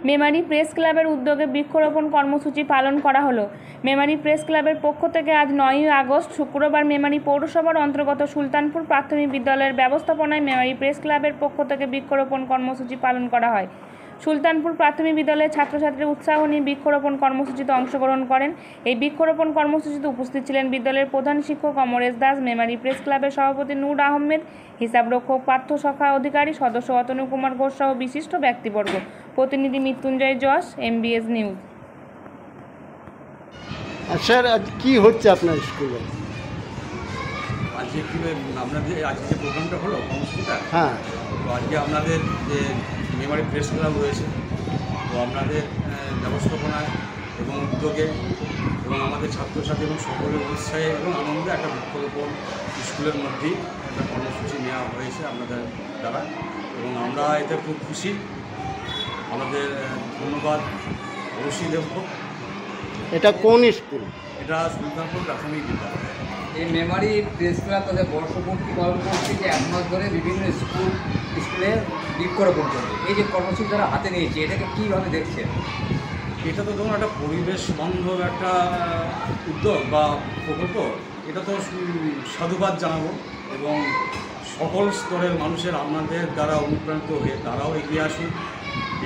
Memari press ক্লাবের উদ্যোগে বৃক্ষরোপণ কর্মসূচি পালন করা হলো। মেমারি প্রেস ক্লাবের পক্ষ থেকে আজ 9ই আগস্ট শুক্রবার মেমারি পৌরসভার অন্তর্গত সুলতানপুর প্রাথমিক বিদ্যালয়ের ব্যবস্থাপনায় মেমারি প্রেস ক্লাবের পক্ষ থেকে বৃক্ষরোপণ কর্মসূচি পালন করা হয়। সুলতানপুর প্রাথমিক বিদ্যালয়ের ছাত্রছাত্রীর উৎসাহ নিয়ে বৃক্ষরোপণ কর্মসূচিতে অংশগ্রহণ করেন। এই বৃক্ষরোপণ কর্মসূচিতে উপস্থিত ছিলেন বিদ্যালয়ের প্রধান শিক্ষক অমরেশ দাস, মেমারি প্রেস ক্লাবের সভাপতি নূর আহমেদ, হিসাবরক্ষক পার্থ শাখা অধিকারী, সদস্য অতনু কুমার ঘোষ সহ বিশিষ্ট ব্যক্তিবর্গ। প্রতিনিধি মৃত্যুঞ্জয় যশ, MBS নিউজ। স্যার, আজ কি হচ্ছে আপনার স্কুলে? আজকে আপনাদের আজকে যে প্রোগ্রামটা হলো কর্মসূচিটা, হ্যাঁ, তো আজকে আপনাদের যে মেমারি প্রেস ক্লাব রয়েছে, তো আপনাদের ব্যবস্থাপনায় এবং উদ্যোগে এবং আমাদের ছাত্রছাত্রী এবং সকলের উৎসাহে এবং আনন্দে একটা বৃক্ষরোপণ স্কুলের মধ্যেই একটা কর্মসূচি নেওয়া হয়েছে আপনাদের দ্বারা, এবং আমরা এতে খুব খুশি। আমাদের ধন্যবাদ অবশ্যই দেব। এটা কোন স্কুল? এটা সুলতানপুর প্রাথমিক বিদ্যালয়। এই মেমারি প্রেস ক্লাব তাদের বর্ষপূর্তি পালন করছে যে 1 মাস ধরে বিভিন্ন স্কুলে বৃক্ষরোপণ করবে। এই যে কর্মসূচি তারা হাতে নিয়েছে, এটাকে কীভাবে দেখছেন? এটা তো ধরুন একটা পরিবেশ বান্ধব একটা উদ্যোগ বা প্রকল্প, এটা তো সাধুবাদ জানাবো, এবং সকল স্তরের মানুষের আপনাদের দ্বারা অনুপ্রাণিত হয়ে তারাও এগিয়ে আসুন,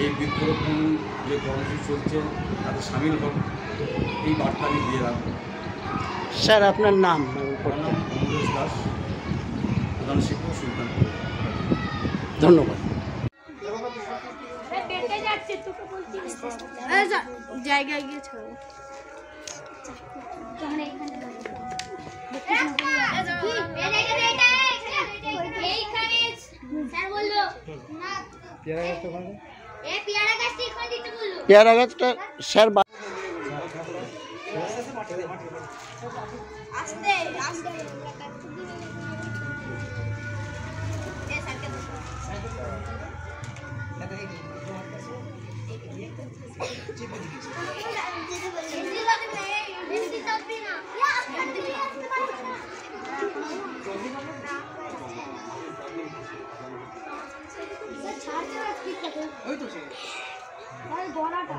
এই বৃক্ষরোপণ যে কর্মসূচি চলছে তাতে সামিল হোক, এই বার্তা আমি দিয়ে রাখবো। স্যার, আপনার নাম? অমরেশ দাস, প্রধান শিক্ষক, সুলতানপুর। ধন্যবাদ। জায়গায় গিয়ে ছাড়ো। পেয়ারা গাছটা স্যার আস্তে আস্তে ওই তো সে গলাটা